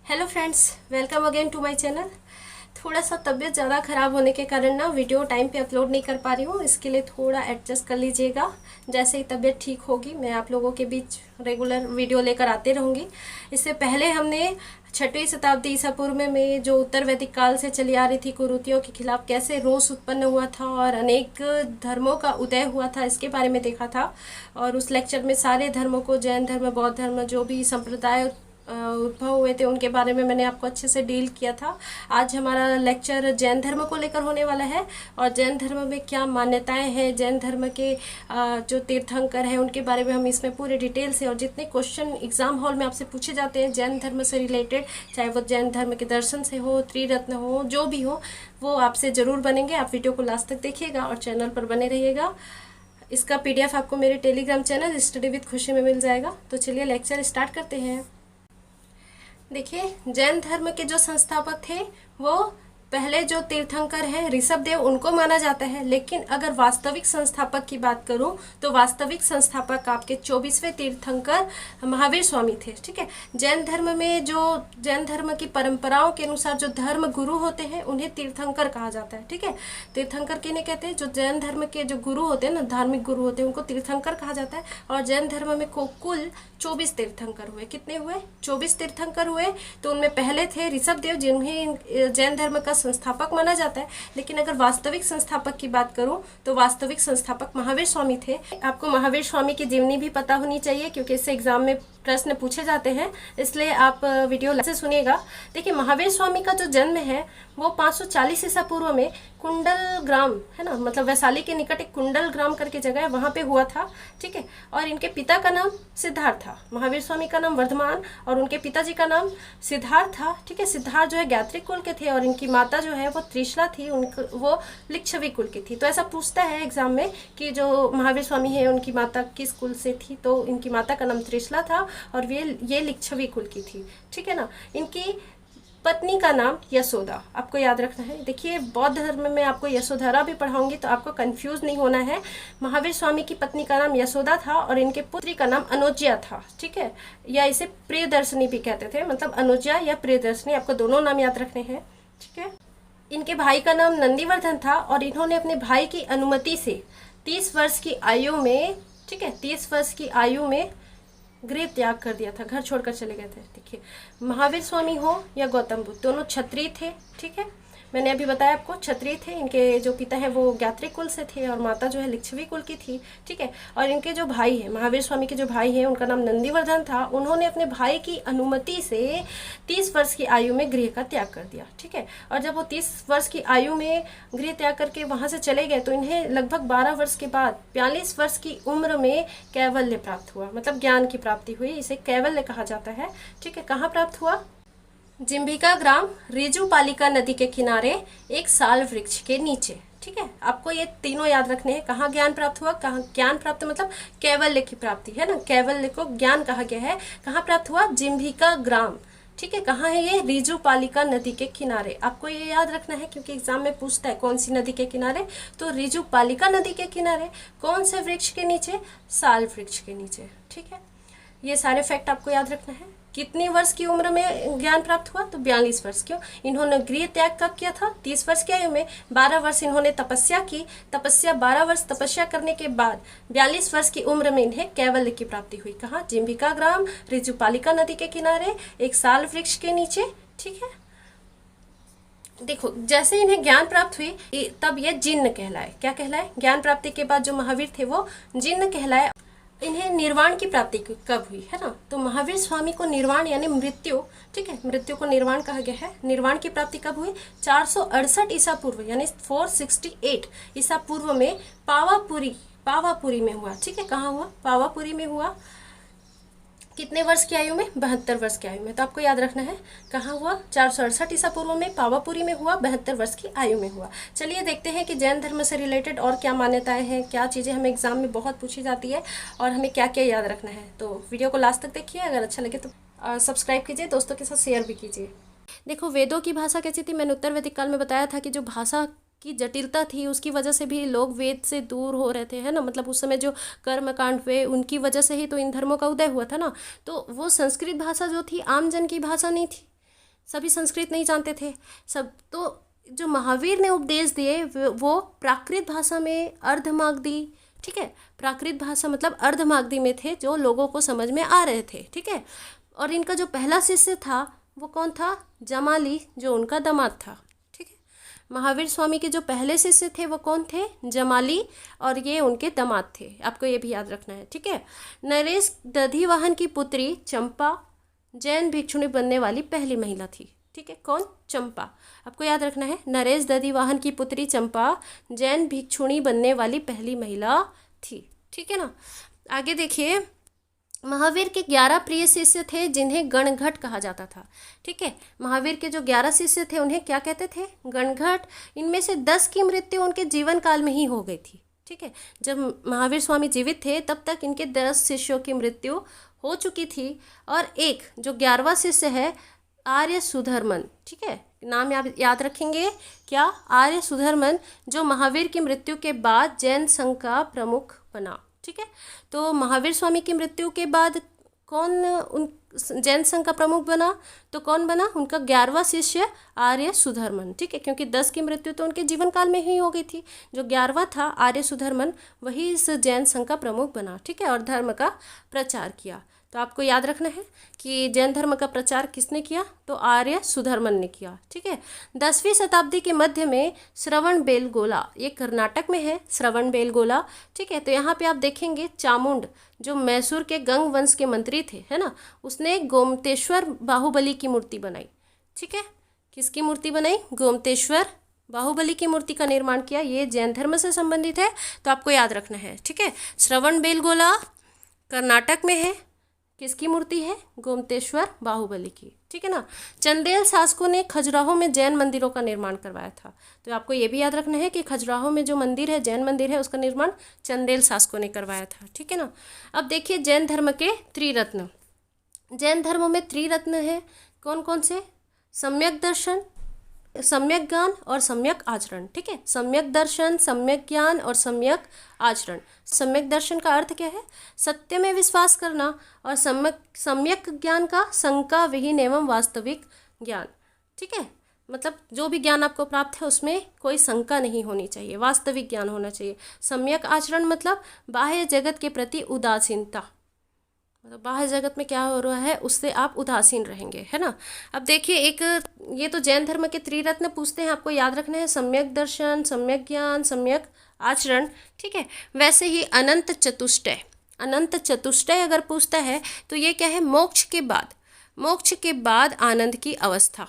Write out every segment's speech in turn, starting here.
Hello friends, welcome again to my channel. थोड़ा सा तबीयत ज़्यादा ख़राब होने के कारण ना वीडियो टाइम पे अपलोड नहीं कर पा रही हूँ, इसके लिए थोड़ा एडजस्ट कर लीजिएगा। जैसे ही तबीयत ठीक होगी मैं आप लोगों के बीच रेगुलर वीडियो लेकर आते रहूँगी। इससे पहले हमने 6वीं शताब्दी ईसा पूर्व में जो उत्तर वैदिक काल से चली आ रही थी कुरीतियों के खिलाफ कैसे रोष उत्पन्न हुआ था और अनेक धर्मों का उदय हुआ था, इसके बारे में देखा था। और उस लेक्चर में सारे धर्मों को, जैन धर्म, बौद्ध धर्म, जो भी संप्रदाय उद्भव हुए थे उनके बारे में मैंने आपको अच्छे से डील किया था। आज हमारा लेक्चर जैन धर्म को लेकर होने वाला है और जैन धर्म में क्या मान्यताएं हैं, जैन धर्म के जो तीर्थंकर हैं उनके बारे में हम इसमें पूरे डिटेल से, और जितने क्वेश्चन एग्जाम हॉल में आपसे पूछे जाते हैं जैन धर्म से रिलेटेड, चाहे वो जैन धर्म के दर्शन से हो, त्रिरत्न हो, जो भी हो, वो आपसे ज़रूर बनेंगे। आप वीडियो को लास्ट तक देखिएगा और चैनल पर बने रहिएगा। इसका PDF आपको मेरे टेलीग्राम चैनल स्टडी विद खुशी में मिल जाएगा। तो चलिए लेक्चर स्टार्ट करते हैं। देखिए, जैन धर्म के जो संस्थापक थे वो पहले जो तीर्थंकर हैं ऋषभ देव, उनको माना जाता है। लेकिन अगर वास्तविक संस्थापक की बात करूं तो वास्तविक संस्थापक आपके 24वें तीर्थंकर महावीर स्वामी थे। ठीक है, जैन धर्म में जो जैन धर्म की परंपराओं के अनुसार जो धर्म गुरु होते हैं उन्हें तीर्थंकर कहा जाता है। ठीक है, तीर्थंकर किन्हें कहते हैं? जो जैन धर्म के जो गुरु होते हैं ना, धार्मिक गुरु होते हैं, उनको तीर्थंकर कहा जाता है। और जैन धर्म में कुल 24 तीर्थंकर हुए। कितने हुए? 24 तीर्थंकर हुए। तो उनमें पहले थे ऋषभ देव, जिन्हें जैन धर्म का संस्थापक माना जाता है। लेकिन अगर वास्तविक संस्थापक की बात करूं तो वास्तविक संस्थापक महावीर स्वामी थे। आपको महावीर स्वामी की जीवनी भी पता होनी चाहिए क्योंकि इससे एग्जाम में प्रश्न पूछे जाते हैं, इसलिए आप वीडियो से सुनिएगा। देखिए, महावीर स्वामी का जो जन्म है वो 540 ईसा पूर्व में कुंडल ग्राम है ना, मतलब वैशाली के निकट एक कुंडल ग्राम करके जगह है, वहाँ पे हुआ था। ठीक है, और इनके पिता का नाम सिद्धार्थ था। महावीर स्वामी का नाम वर्धमान और उनके पिताजी का नाम सिद्धार्थ था। ठीक है, सिद्धार्थ जो है गायत्री कुल के थे और इनकी माता जो है वो त्रिशला थी, वो लिच्छवी कुल की थी। तो ऐसा पूछता है एग्जाम में कि जो महावीर स्वामी है उनकी माता किस कुल से थी, तो इनकी माता का नाम त्रिशला था और ये लिच्छवी कुल की थी। ठीक है ना। इनकी पत्नी का नाम यशोदा, आपको याद रखना है। देखिए, बौद्ध धर्म में आपको यशोधरा भी पढ़ाऊंगी तो आपको कंफ्यूज नहीं होना है। महावीर स्वामी की पत्नी का नाम यशोदा था और इनके पुत्री का नाम अनुज्या था। ठीक है, या इसे प्रियदर्शनी भी कहते थे, मतलब अनुज्या या प्रियदर्शनी, आपको दोनों नाम याद रखने हैं। ठीक है, इनके भाई का नाम नंदीवर्धन था और इन्होंने अपने भाई की अनुमति से 30 वर्ष की आयु में, ठीक है, 30 वर्ष की आयु में गृह त्याग कर दिया था, घर छोड़कर चले गए थे। देखिए, महावीर स्वामी हो या गौतम बुद्ध, दोनों क्षत्रिय थे। ठीक है, मैंने अभी बताया आपको क्षत्रिय थे। इनके जो पिता है वो गायत्री कुल से थे और माता जो है लिच्छवी कुल की थी। ठीक है, और इनके जो भाई है, महावीर स्वामी के जो भाई हैं, उनका नाम नंदीवर्धन था। उन्होंने अपने भाई की अनुमति से 30 वर्ष की आयु में गृह का त्याग कर दिया। ठीक है, और जब वो 30 वर्ष की आयु में गृह त्याग करके वहाँ से चले गए तो इन्हें लगभग 12 वर्ष के बाद 42 वर्ष की उम्र में कैवल्य प्राप्त हुआ, मतलब ज्ञान की प्राप्ति हुई। इसे कैवल्य कहा जाता है। ठीक है, कहाँ प्राप्त हुआ? जिम्भिका ग्राम रिजुपालिका नदी के किनारे एक साल वृक्ष के नीचे। ठीक है, आपको ये तीनों याद रखने हैं। कहाँ ज्ञान प्राप्त हुआ? कहाँ ज्ञान प्राप्त मतलब कैवल्य की प्राप्ति है ना, कैवल्य को ज्ञान कहा गया है। कहाँ प्राप्त हुआ? जिम्भिका ग्राम। ठीक है, कहाँ है ये? रिजुपालिका नदी के किनारे। आपको ये याद रखना है क्योंकि एग्जाम में पूछता है कौन सी नदी के किनारे, तो रिजुपालिका नदी के किनारे। कौन से वृक्ष के नीचे? साल वृक्ष के नीचे। ठीक है, ये सारे फैक्ट आपको याद रखना है। कितनी वर्ष की उम्र में ज्ञान प्राप्त हुआ? तो 42 वर्ष। क्यों? इन्होंने गृह त्याग कब किया था? 30 वर्ष की आयु में। 12 वर्ष इन्होंने तपस्या की। 12 वर्ष तपस्या करने के बाद 42 वर्ष की उम्र में इन्हें कैवल्य की प्राप्ति हुई। कहाँ? जिम्भिका ग्राम रिजुपालिका नदी के किनारे एक साल वृक्ष के नीचे। ठीक है, देखो, जैसे इन्हें ज्ञान प्राप्त हुई तब ये जिन्न कहलाए। क्या कहलाए? ज्ञान प्राप्ति के बाद जो महावीर थे वो जिन्न कहलाए। इन्हें निर्वाण की प्राप्ति कब हुई है ना, तो महावीर स्वामी को निर्वाण यानी मृत्यु, ठीक है, मृत्यु को निर्वाण कहा गया है। निर्वाण की प्राप्ति कब हुई? 468 ईसा पूर्व यानी 468 ईसा पूर्व में पावापुरी में हुआ। ठीक है, कहाँ हुआ? पावापुरी में हुआ। कितने वर्ष की आयु में? 72 वर्ष की आयु में। तो आपको याद रखना है कहाँ हुआ? 468 ईसा पूर्व में पावापुरी में हुआ, 72 वर्ष की आयु में हुआ। चलिए देखते हैं कि जैन धर्म से रिलेटेड और क्या मान्यताएं हैं, क्या चीज़ें हमें एग्जाम में बहुत पूछी जाती है और हमें क्या क्या याद रखना है। तो वीडियो को लास्ट तक देखिए, अगर अच्छा लगे तो सब्सक्राइब कीजिए, दोस्तों के साथ शेयर भी कीजिए। देखो, वेदों की भाषा कैसी थी? मैंने उत्तर वैदिक काल में बताया था कि जो भाषा की जटिलता थी उसकी वजह से भी लोग वेद से दूर हो रहे थे, है ना, मतलब उस समय जो कर्मकांड हुए उनकी वजह से ही तो इन धर्मों का उदय हुआ था ना। तो वो संस्कृत भाषा जो थी आम जन की भाषा नहीं थी, सभी संस्कृत नहीं जानते थे सब। तो जो महावीर ने उपदेश दिए वो प्राकृत भाषा में अर्धमागधी, ठीक है, प्राकृत भाषा मतलब अर्धमागधी में थे, जो लोगों को समझ में आ रहे थे, ठीक है। और इनका जो पहला शिष्य था वो कौन था? जमाली, जो उनका दामाद था, ठीक है। महावीर स्वामी के जो पहले शिष्य थे वो कौन थे? जमाली, और ये उनके दामाद थे, आपको ये भी याद रखना है, ठीक है। नरेश दधिवाहन की पुत्री चंपा जैन भिक्षुणी बनने वाली पहली महिला थी, ठीक है। कौन? चंपा, आपको याद रखना है। नरेश दधिवाहन की पुत्री चंपा जैन भिक्षुणी बनने वाली पहली महिला थी, ठीक है ना। आगे देखिए, महावीर के 11 प्रिय शिष्य थे जिन्हें गणघट कहा जाता था, ठीक है। महावीर के जो 11 शिष्य थे उन्हें क्या कहते थे? गणघट। इनमें से 10 की मृत्यु उनके जीवन काल में ही हो गई थी, ठीक है। जब महावीर स्वामी जीवित थे तब तक इनके 10 शिष्यों की मृत्यु हो चुकी थी। और एक जो 11वां शिष्य है आर्य सुधर्मन, ठीक है, नाम याद रखेंगे क्या? आर्य सुधर्मन, जो महावीर की मृत्यु के बाद जैन संघ का प्रमुख बना, ठीक है। तो महावीर स्वामी की मृत्यु के बाद कौन उन जैन संघ का प्रमुख बना? तो कौन बना? उनका 11वां शिष्य आर्य सुधर्मन, ठीक है, क्योंकि 10 की मृत्यु तो उनके जीवन काल में ही हो गई थी। जो 11वां था आर्य सुधर्मन, वही इस जैन संघ का प्रमुख बना, ठीक है, और धर्म का प्रचार किया। तो आपको याद रखना है कि जैन धर्म का प्रचार किसने किया? तो आर्य सुधर्मन ने किया, ठीक है। 10वीं शताब्दी के मध्य में श्रवणबेलगोला, ये कर्नाटक में है श्रवणबेलगोला, ठीक है। तो यहाँ पे आप देखेंगे चामुंड, जो मैसूर के गंग वंश के मंत्री थे, है ना, उसने गोमतेश्वर बाहुबली की मूर्ति बनाई, ठीक है। किसकी मूर्ति बनाई? गोमतेश्वर बाहुबली की मूर्ति का निर्माण किया। ये जैन धर्म से संबंधित है, तो आपको याद रखना है, ठीक है। श्रवणबेलगोला कर्नाटक में है, किसकी मूर्ति है? गोमतेश्वर बाहुबली की, ठीक है ना। चंदेल शासकों ने खजुराहो में जैन मंदिरों का निर्माण करवाया था। तो आपको ये भी याद रखना है कि खजुराहो में जो मंदिर है, जैन मंदिर है, उसका निर्माण चंदेल शासकों ने करवाया था, ठीक है ना। अब देखिए जैन धर्म के त्रिरत्न। जैन धर्म में त्रिरत्न है, कौन कौन से? सम्यक दर्शन, सम्यक ज्ञान और सम्यक आचरण, ठीक है। सम्यक दर्शन, सम्यक ज्ञान और सम्यक आचरण। सम्यक दर्शन का अर्थ क्या है? सत्य में विश्वास करना, और सम्यक ज्ञान का शंका विहीन एवं वास्तविक ज्ञान, ठीक है। मतलब जो भी ज्ञान आपको प्राप्त है उसमें कोई शंका नहीं होनी चाहिए, वास्तविक ज्ञान होना चाहिए। सम्यक आचरण मतलब बाह्य जगत के प्रति उदासीनता, मतलब बाह्य जगत में क्या हो रहा है उससे आप उदासीन रहेंगे, है ना। अब देखिए एक ये तो जैन धर्म के त्रिरत्न पूछते हैं, आपको याद रखना है सम्यक दर्शन, सम्यक ज्ञान, सम्यक आचरण, ठीक है। वैसे ही अनंत चतुष्टय, अनंत चतुष्टय अगर पूछता है तो ये क्या है? मोक्ष के बाद आनंद की अवस्था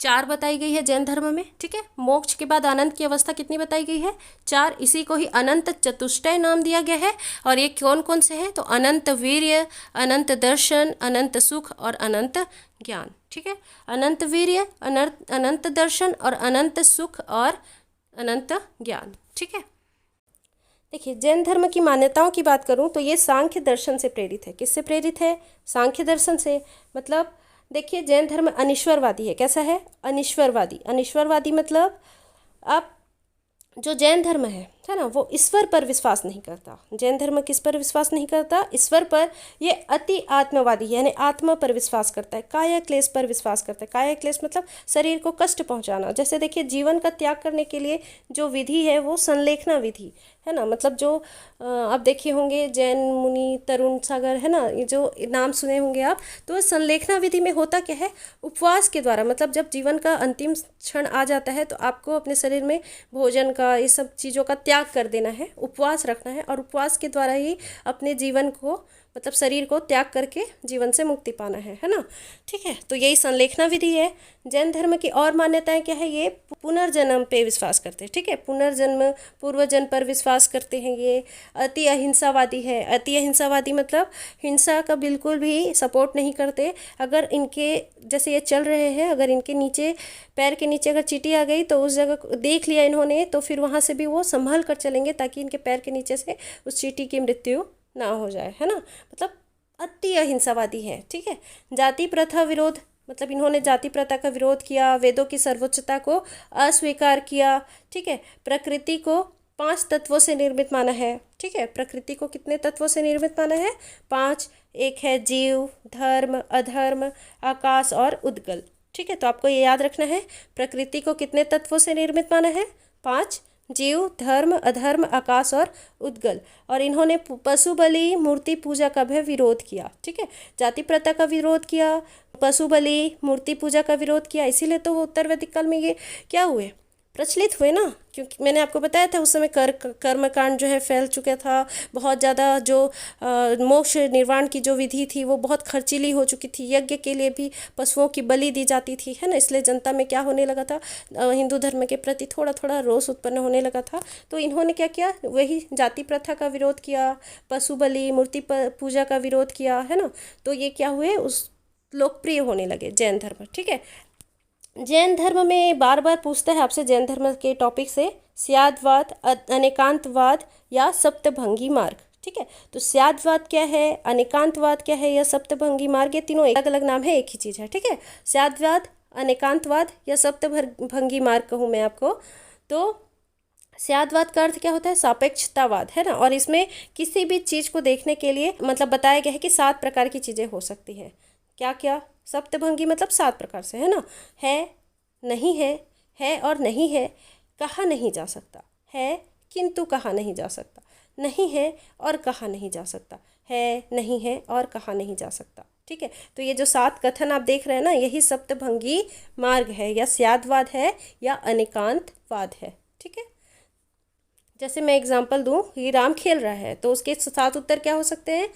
4 बताई गई है जैन धर्म में, ठीक है। मोक्ष के बाद आनंद की अवस्था कितनी बताई गई है? 4। इसी को ही अनंत चतुष्टय नाम दिया गया है। और ये कौन कौन से हैं? तो अनंत वीर्य, अनंत दर्शन, अनंत सुख और अनंत ज्ञान, ठीक है। अनंत वीर्य, अनंत दर्शन और अनंत सुख और अनंत ज्ञान, ठीक है। देखिए जैन धर्म की मान्यताओं की बात करूं तो ये सांख्य दर्शन से प्रेरित है। किससे प्रेरित है? सांख्य दर्शन से। मतलब देखिए जैन धर्म अनिश्वरवादी है। कैसा है? अनिश्वरवादी। अनिश्वरवादी मतलब आप जो जैन धर्म है ना, वो ईश्वर पर विश्वास नहीं करता। जैन धर्म किस पर विश्वास नहीं करता? ईश्वर पर। ये अति आत्मवादी यानी आत्मा पर विश्वास करता है, काया क्लेश पर विश्वास करता है। काया क्लेश मतलब शरीर को कष्ट पहुंचाना। जैसे देखिए जीवन का त्याग करने के लिए जो विधि है वो संलेखना विधि है ना। मतलब जो आप देखे होंगे जैन मुनि तरुण सागर है ना, ये जो नाम सुने होंगे आप, तो संलेखना विधि में होता क्या है? उपवास के द्वारा। मतलब जब जीवन का अंतिम क्षण आ जाता है तो आपको अपने शरीर में भोजन का, ये सब चीज़ों का त्याग कर देना है, उपवास रखना है, और उपवास के द्वारा ही अपने जीवन को, मतलब शरीर को त्याग करके जीवन से मुक्ति पाना है ना। ठीक है, तो यही संलेखना विधि है। जैन धर्म की और मान्यताएं क्या है? ये पुनर्जन्म पे विश्वास करते हैं। ठीक है, पुनर्जन्म, पूर्वजन्म पर विश्वास करते हैं। ये अति अहिंसावादी है। अति अहिंसावादी मतलब हिंसा का बिल्कुल भी सपोर्ट नहीं करते। अगर इनके जैसे ये चल रहे हैं, अगर इनके नीचे, पैर के नीचे अगर चींटी आ गई तो उस जगह को देख लिया इन्होंने, तो फिर वहाँ से भी वो संभल कर चलेंगे ताकि इनके पैर के नीचे से उस चींटी की मृत्यु ना हो जाए, है ना। मतलब अति अहिंसावादी है। ठीक है, जाति प्रथा विरोध, मतलब इन्होंने जाति प्रथा का विरोध किया, वेदों की सर्वोच्चता को अस्वीकार किया। ठीक है, प्रकृति को 5 तत्वों से निर्मित माना है। ठीक है, प्रकृति को कितने तत्वों से निर्मित माना है? 5। एक है जीव, धर्म, अधर्म, आकाश और उद्गल। ठीक है, तो आपको ये याद रखना है। प्रकृति को कितने तत्वों से निर्मित माना है? 5, जीव, धर्म, अधर्म, आकाश और उद्गल। और इन्होंने पशु बलि, मूर्ति पूजा का भी विरोध किया। ठीक है, जाति प्रथा का विरोध किया, पशु बलि, मूर्ति पूजा का विरोध किया, इसीलिए तो वो उत्तर वैदिक काल में ये क्या हुए, प्रचलित हुए ना। क्योंकि मैंने आपको बताया था उस समय कर्मकांड जो है फैल चुका था, बहुत ज़्यादा जो मोक्ष निर्वाण की जो विधि थी वो बहुत खर्चीली हो चुकी थी, यज्ञ के लिए भी पशुओं की बलि दी जाती थी, है ना। इसलिए जनता में क्या होने लगा था, हिंदू धर्म के प्रति थोड़ा थोड़ा रोष उत्पन्न होने लगा था। तो इन्होंने क्या किया, वही जाति प्रथा का विरोध किया, पशु बलि, मूर्ति पूजा का विरोध किया, है ना। तो ये क्या हुए, उस लोकप्रिय होने लगे जैन धर्म। ठीक है, जैन धर्म में बार बार पूछता है आपसे जैन धर्म के टॉपिक से, स्याद्वाद, अनेकांतवाद या सप्तभंगी मार्ग। ठीक है, तो स्याद्वाद क्या है, अनेकांतवाद क्या है, या सप्तभंगी मार्ग, ये तीनों अलग अलग नाम है, एक ही चीज़ है। ठीक है, स्याद्वाद, अनेकांतवाद या सप्तभंगी मार्ग कहूँ मैं आपको, तो स्याद्वाद का अर्थ क्या होता है, सापेक्षतावाद, है ना। और इसमें किसी भी चीज़ को देखने के लिए मतलब बताया गया है कि 7 प्रकार की चीज़ें हो सकती हैं। क्या क्या, सप्तभंगी मतलब 7 प्रकार से, है ना। है, नहीं है और नहीं है, कहा नहीं जा सकता, है किंतु कहा नहीं जा सकता, नहीं है और कहा नहीं जा सकता, है, नहीं है और कहा नहीं जा सकता। ठीक है, तो ये जो 7 कथन आप देख रहे हैं ना, यही सप्तभंगी मार्ग है, या स्याद्वाद है या अनेकांतवाद है। ठीक है, जैसे मैं एग्जांपल दूं कि राम खेल रहा है, तो उसके 7 उत्तर क्या हो सकते हैं,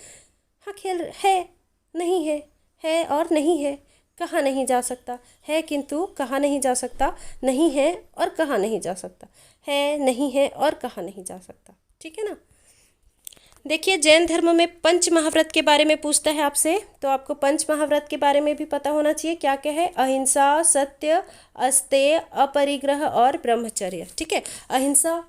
हाँ खेल है, नहीं है और नहीं है, कहा नहीं जा सकता, है किंतु कहा नहीं जा सकता, नहीं है और कहा नहीं जा सकता, है, नहीं है और कहा नहीं जा सकता। ठीक है ना। देखिए, जैन धर्म में पंच महाव्रत के बारे में पूछता है आपसे, तो आपको पंच महाव्रत के बारे में भी पता होना चाहिए। क्या क्या है, अहिंसा, सत्य, अस्तेय, अपरिग्रह और ब्रह्मचर्य। ठीक है, अहिंसा,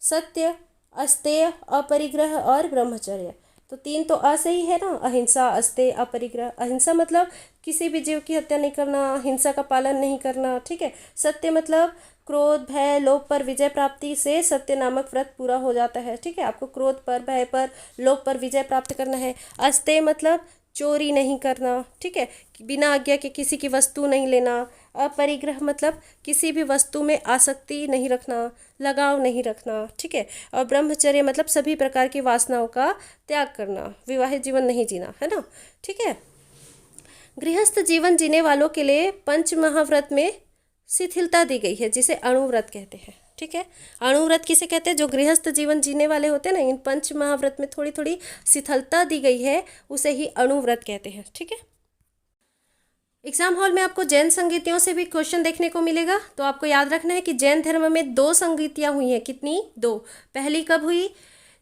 सत्य, अस्तेय, अपरिग्रह और ब्रह्मचर्य। तो 3 तो अ से ही है ना, अहिंसा, अस्तेय, अपरिग्रह। अहिंसा मतलब किसी भी जीव की हत्या नहीं करना, हिंसा का पालन नहीं करना। ठीक है, सत्य मतलब क्रोध, भय, लोभ पर विजय प्राप्ति से सत्य नामक व्रत पूरा हो जाता है। ठीक है, आपको क्रोध पर, भय पर, लोभ पर विजय प्राप्त करना है। अस्तेय मतलब चोरी नहीं करना। ठीक है, बिना आज्ञा के किसी की वस्तु नहीं लेना। अपरिग्रह मतलब किसी भी वस्तु में आसक्ति नहीं रखना, लगाव नहीं रखना। ठीक है, और ब्रह्मचर्य मतलब सभी प्रकार की वासनाओं का त्याग करना, विवाहित जीवन नहीं जीना, है ना। ठीक है, गृहस्थ जीवन जीने वालों के लिए पंच महाव्रत में शिथिलता दी गई है, जिसे अणुव्रत कहते हैं। ठीक है, अणुव्रत किसे कहते हैं, जो गृहस्थ जीवन जीने वाले होते हैं ना, इन पंच महाव्रत में थोड़ी थोड़ी शिथिलता दी गई है, उसे ही अणुव्रत कहते हैं। ठीक है, एग्जाम हॉल में आपको जैन संगीतियों से भी क्वेश्चन देखने को मिलेगा। तो आपको याद रखना है कि जैन धर्म में 2 संगीतियाँ हुई हैं। कितनी? 2। पहली कब हुई,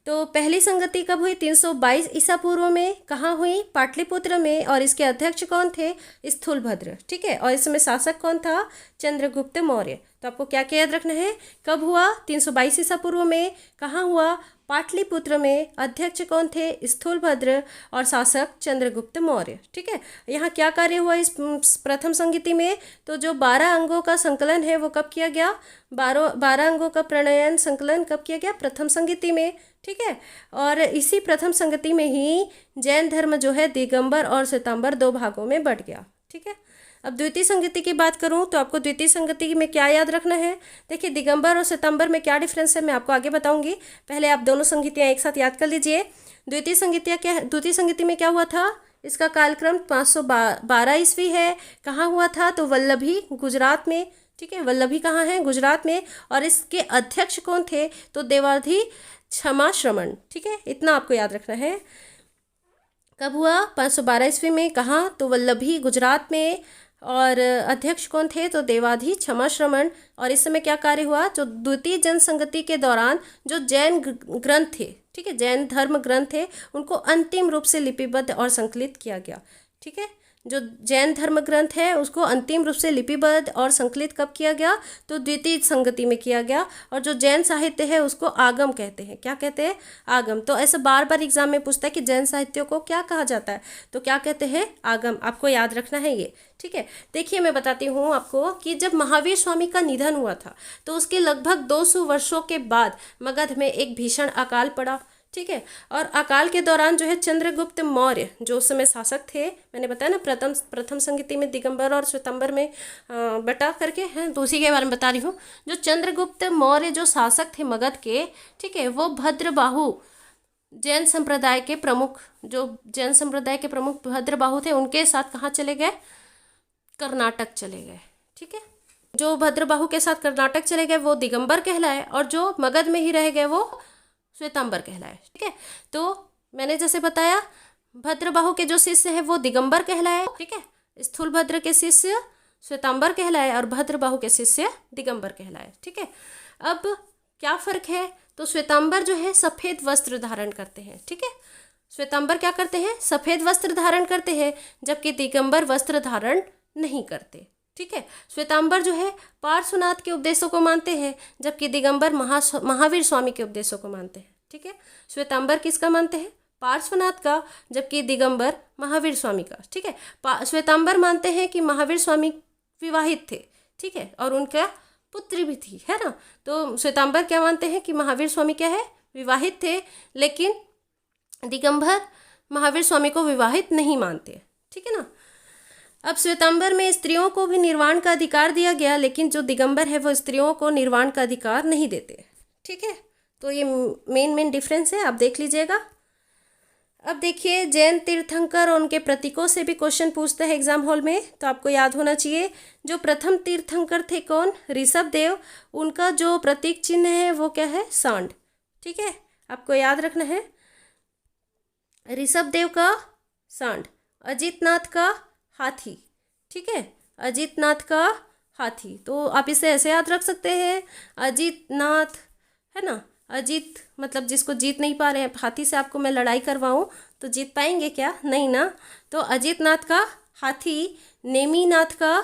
तो पहली संगति कब हुई, 322 ईसा पूर्व में। कहाँ हुई? पाटलिपुत्र में। और इसके अध्यक्ष कौन थे? स्थूलभद्र। ठीक है, और इसमें शासक कौन था? चंद्रगुप्त मौर्य। तो आपको क्या क्या याद रखना है, कब हुआ? 322 ईसा पूर्व में। कहाँ हुआ? पाटलिपुत्र में। अध्यक्ष कौन थे? स्थूलभद्र। और शासक चंद्रगुप्त मौर्य। ठीक है, यहाँ क्या कार्य हुआ इस प्रथम संगीति में? तो जो 12 अंगों का संकलन है वो कब किया गया? 12 अंगों का प्रणयन संकलन कब किया गया? प्रथम संगीति में। ठीक है, और इसी प्रथम संगति में ही जैन धर्म जो है दिगंबर और श्वेतांबर 2 भागों में बंट गया। ठीक है, अब द्वितीय संगति की बात करूं तो आपको द्वितीय संगति में क्या याद रखना है। देखिए, दिगंबर और श्वेतांबर में क्या डिफरेंस है मैं आपको आगे बताऊंगी। पहले आप दोनों संगतियां एक साथ याद कर लीजिए। द्वितीय संगति में क्या हुआ था? इसका कालक्रम 512 ईस्वी है। कहाँ हुआ था? तो वल्लभी, गुजरात में। ठीक है, वल्लभी कहाँ है? गुजरात में। और इसके अध्यक्ष कौन थे? तो देवाधी क्षमा श्रमण। ठीक है, इतना आपको याद रखना है। कब हुआ? 512 ईस्वी में। कहाँ? तो वल्लभी, गुजरात में। और अध्यक्ष कौन थे? तो देवाधी क्षमा श्रमण। और इस समय क्या कार्य हुआ? जो द्वितीय जनसंगति के दौरान जो जैन ग्रंथ थे, ठीक है, जैन धर्म ग्रंथ थे, उनको अंतिम रूप से लिपिबद्ध और संकलित किया गया। ठीक है, जो जैन धर्म ग्रंथ है उसको अंतिम रूप से लिपिबद्ध और संकलित कब किया गया? तो द्वितीय संगति में किया गया। और जो जैन साहित्य है उसको आगम कहते हैं। क्या कहते हैं? आगम। तो ऐसा बार बार एग्जाम में पूछता है कि जैन साहित्य को क्या कहा जाता है, तो क्या कहते हैं? आगम। आपको याद रखना है ये। ठीक है, देखिए मैं बताती हूँ आपको कि जब महावीर स्वामी का निधन हुआ था तो उसके लगभग 200 वर्षों के बाद मगध में एक भीषण अकाल पड़ा। ठीक है। और अकाल के दौरान जो है चंद्रगुप्त मौर्य जो उस समय शासक थे, मैंने बताया ना प्रथम संगति में दिगंबर और श्वेतांबर में बटा करके हैं, तो उसी के बारे में बता रही हूँ। जो चंद्रगुप्त मौर्य जो शासक थे मगध के, ठीक है, वो भद्रबाहु जैन संप्रदाय के प्रमुख, जो जैन संप्रदाय के प्रमुख भद्रबाहु थे, उनके साथ कहाँ चले गए, कर्नाटक चले गए। ठीक है, जो भद्रबाहु के साथ कर्नाटक चले गए वो दिगंबर कहलाए, और जो मगध में ही रह गए वो श्वेतांबर कहलाए। ठीक है, तो मैंने जैसे बताया भद्रबाहु के जो शिष्य है वो दिगंबर कहलाए। ठीक है, स्थूलभद्र के शिष्य श्वेतांबर कहलाए और भद्रबाहु के शिष्य दिगंबर कहलाए। ठीक है, अब क्या फर्क है, तो श्वेतांबर जो है सफेद वस्त्र धारण करते हैं। ठीक है, श्वेतांबर क्या करते हैं, सफेद वस्त्र धारण करते हैं, जबकि दिगंबर वस्त्र धारण नहीं करते। ठीक है, श्वेतांबर जो है पार्श्वनाथ के उपदेशों को मानते हैं, जबकि दिगंबर महावीर स्वामी के उपदेशों को मानते हैं। ठीक है, श्वेतांबर किसका मानते हैं, पार्श्वनाथ का, जबकि दिगंबर महावीर स्वामी का। ठीक है, श्वेतांबर मानते हैं कि महावीर स्वामी विवाहित थे। ठीक है, और उनका पुत्री भी थी, है ना। तो श्वेतांबर क्या मानते हैं कि महावीर स्वामी क्या है, विवाहित थे, लेकिन दिगंबर महावीर स्वामी को विवाहित नहीं मानते। ठीक है ना। अब श्वेतांबर में स्त्रियों को भी निर्वाण का अधिकार दिया गया, लेकिन जो दिगंबर है वो स्त्रियों को निर्वाण का अधिकार नहीं देते। ठीक है, तो ये मेन डिफरेंस है, आप देख लीजिएगा। अब देखिए जैन तीर्थंकर और उनके प्रतीकों से भी क्वेश्चन पूछते हैं एग्जाम हॉल में, तो आपको याद होना चाहिए जो प्रथम तीर्थंकर थे कौन, ऋषभ देव, उनका जो प्रतीक चिन्ह है वो क्या है, सांड। ठीक है, आपको याद रखना है, ऋषभ देव का सांड, अजितनाथ का हाथी। ठीक है, अजितनाथ का हाथी, तो आप इसे ऐसे याद रख सकते हैं, अजितनाथ, है ना। अजीत मतलब जिसको जीत नहीं पा रहे हैं, हाथी से आपको मैं लड़ाई करवाऊं तो जीत पाएंगे क्या, नहीं ना। तो अजितनाथ का हाथी, नेमिनाथ का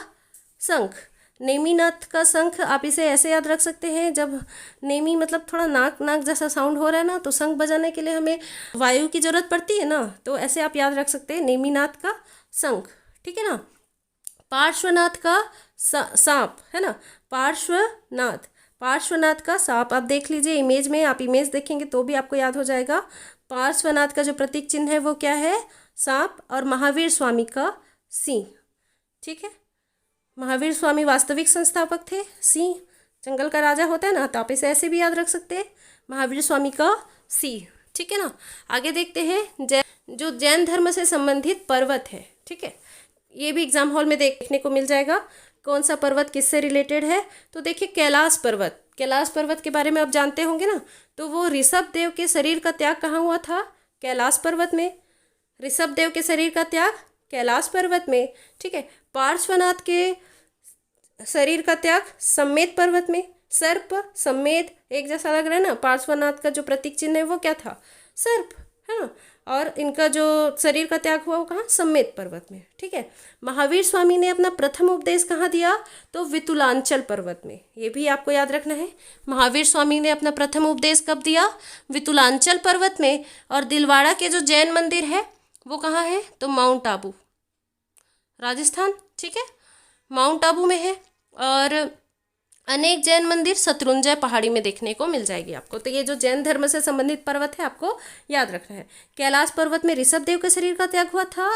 शंख, नेमिनाथ का शंख आप इसे ऐसे याद रख सकते हैं, जब नेमी मतलब थोड़ा नाक जैसा साउंड हो रहा है ना, तो शंख बजाने के लिए हमें वायु की जरूरत पड़ती है ना, तो ऐसे आप याद रख सकते हैं, नेमिनाथ का शंख। ठीक है ना। पार्श्वनाथ का सांप, है ना, पार्श्वनाथ का सांप आप देख लीजिए इमेज में, आप इमेज देखेंगे तो भी आपको याद हो जाएगा। पार्श्वनाथ का जो प्रतीक चिन्ह है वो क्या है, सांप, और महावीर स्वामी का सिंह। ठीक है, महावीर स्वामी वास्तविक संस्थापक थे, सिंह जंगल का राजा होता है ना, तो आप इसे ऐसे भी याद रख सकते हैं, महावीर स्वामी का सिंह। ठीक है ना। आगे देखते हैं जो जैन धर्म से संबंधित पर्वत है। ठीक है, ये भी एग्जाम हॉल में देखने को मिल जाएगा, कौन सा पर्वत किससे रिलेटेड है। तो देखिए कैलाश पर्वत के बारे में आप जानते होंगे ना, तो वो ऋषभ देव के शरीर का त्याग कहाँ हुआ था, कैलाश पर्वत में। ऋषभ देव के शरीर का त्याग कैलाश पर्वत में। ठीक है, पार्श्वनाथ के शरीर का त्याग सम्मेद पर्वत में। सर्प सम्मेद एक जैसा लग रहा है ना, पार्श्वनाथ का जो प्रतीक चिन्ह है वो क्या था, सर्प, है ना, और इनका जो शरीर का त्याग हुआ वो कहाँ, सम्मेद पर्वत में। ठीक है, महावीर स्वामी ने अपना प्रथम उपदेश कहाँ दिया, तो वितुलांचल पर्वत में। ये भी आपको याद रखना है, महावीर स्वामी ने अपना प्रथम उपदेश कब दिया, वितुलांचल पर्वत में। और दिलवाड़ा के जो जैन मंदिर है वो कहाँ है, तो माउंट आबू, राजस्थान। ठीक है, माउंट आबू में है। और अनेक जैन मंदिर शत्रुंजय पहाड़ी में देखने को मिल जाएगी आपको। तो ये जो जैन धर्म से संबंधित पर्वत है आपको याद रखना है। कैलाश पर्वत में ऋषभ देव के शरीर का त्याग हुआ था,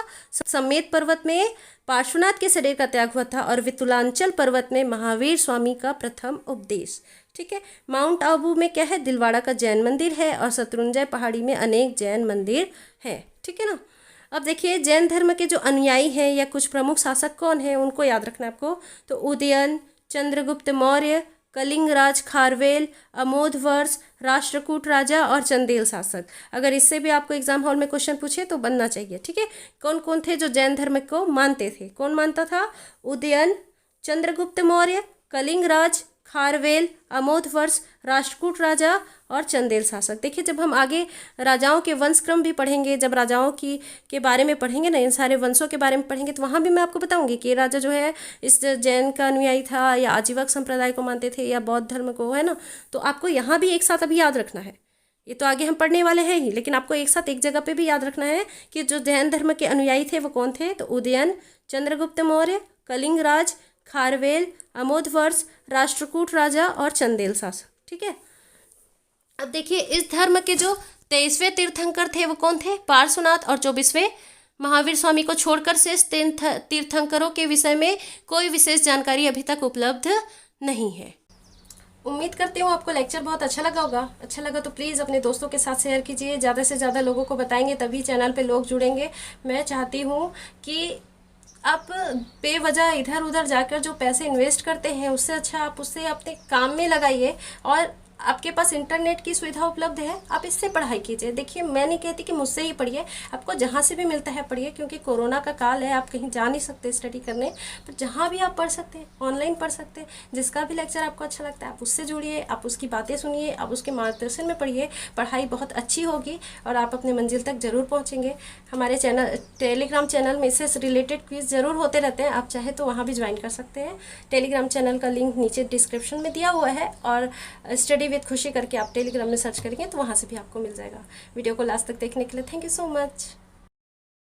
सम्मेद पर्वत में पार्श्वनाथ के शरीर का त्याग हुआ था, और वितुलांचल पर्वत में महावीर स्वामी का प्रथम उपदेश। ठीक है, माउंट आबू में क्या है, दिलवाड़ा का जैन मंदिर है, और शत्रुंजय पहाड़ी में अनेक जैन मंदिर है। ठीक है ना। अब देखिए जैन धर्म के जो अनुयायी हैं या कुछ प्रमुख शासक कौन हैं, उनको याद रखना है आपको। तो उदयन, चंद्रगुप्त मौर्य, कलिंग राज खारवेल, अमोधवर्ष, राष्ट्रकूट राजा और चंदेल शासक। अगर इससे भी आपको एग्जाम हॉल में क्वेश्चन पूछे तो बनना चाहिए। ठीक है, कौन कौन थे जो जैन धर्म को मानते थे, कौन मानता था, उदयन, चंद्रगुप्त मौर्य, कलिंग राज खारवेल, अमोधवर्ष, राष्ट्रकूट राजा और चंदेल शासक। देखिए जब हम आगे राजाओं के वंशक्रम भी पढ़ेंगे, जब राजाओं के बारे में पढ़ेंगे ना, इन सारे वंशों के बारे में पढ़ेंगे, तो वहाँ भी मैं आपको बताऊंगी कि ये राजा जो है इस जैन का अनुयायी था, या आजीवक संप्रदाय को मानते थे, या बौद्ध धर्म को, है ना। तो आपको यहाँ भी एक साथ अभी याद रखना है, ये तो आगे हम पढ़ने वाले हैं ही, लेकिन आपको एक साथ एक जगह पे भी याद रखना है कि जो जैन धर्म के अनुयायी थे वो कौन थे। तो उदयन, चंद्रगुप्त मौर्य, कलिंग राज खारवेल, अमोधवर्ष, राष्ट्रकूट राजा और चंदेल शासक। ठीक है, अब देखिए इस धर्म के जो 23वें तीर्थंकर थे वो कौन थे? पार्श्वनाथ। और 24वें महावीर स्वामी को छोड़कर शेष तीर्थंकरों के विषय में कोई विशेष जानकारी अभी तक उपलब्ध नहीं है। उम्मीद करती हूँ आपको लेक्चर बहुत अच्छा लगा होगा। अच्छा लगा तो प्लीज़ अपने दोस्तों के साथ शेयर कीजिए, ज़्यादा से ज़्यादा लोगों को बताएंगे तभी चैनल पे लोग जुड़ेंगे। मैं चाहती हूँ कि आप बेवजह इधर उधर जाकर जो पैसे इन्वेस्ट करते हैं उससे अच्छा आप उससे अपने काम में लगाइए, और आपके पास इंटरनेट की सुविधा उपलब्ध है, आप इससे पढ़ाई कीजिए। देखिए, मैं नहीं कहती कि मुझसे ही पढ़िए, आपको जहाँ से भी मिलता है पढ़िए, क्योंकि कोरोना का काल है, आप कहीं जा नहीं सकते स्टडी करने, पर जहाँ भी आप पढ़ सकते हैं, ऑनलाइन पढ़ सकते हैं। जिसका भी लेक्चर आपको अच्छा लगता है आप उससे जुड़िए, आप उसकी बातें सुनिए, आप उसके मार्गदर्शन में पढ़िए। पढ़ाई बहुत अच्छी होगी और आप अपने मंजिल तक ज़रूर पहुँचेंगे। हमारे टेलीग्राम चैनल में इससे रिलेटेड क्विज ज़रूर होते रहते हैं, आप चाहे तो वहाँ भी ज्वाइन कर सकते हैं। टेलीग्राम चैनल का लिंक नीचे डिस्क्रिप्शन में दिया हुआ है, और स्टडी विद खुशी करके आप टेलीग्राम में सर्च करेंगे तो वहाँ से भी आपको मिल जाएगा। वीडियो को लास्ट तक देखने के लिए थैंक यू सो मच।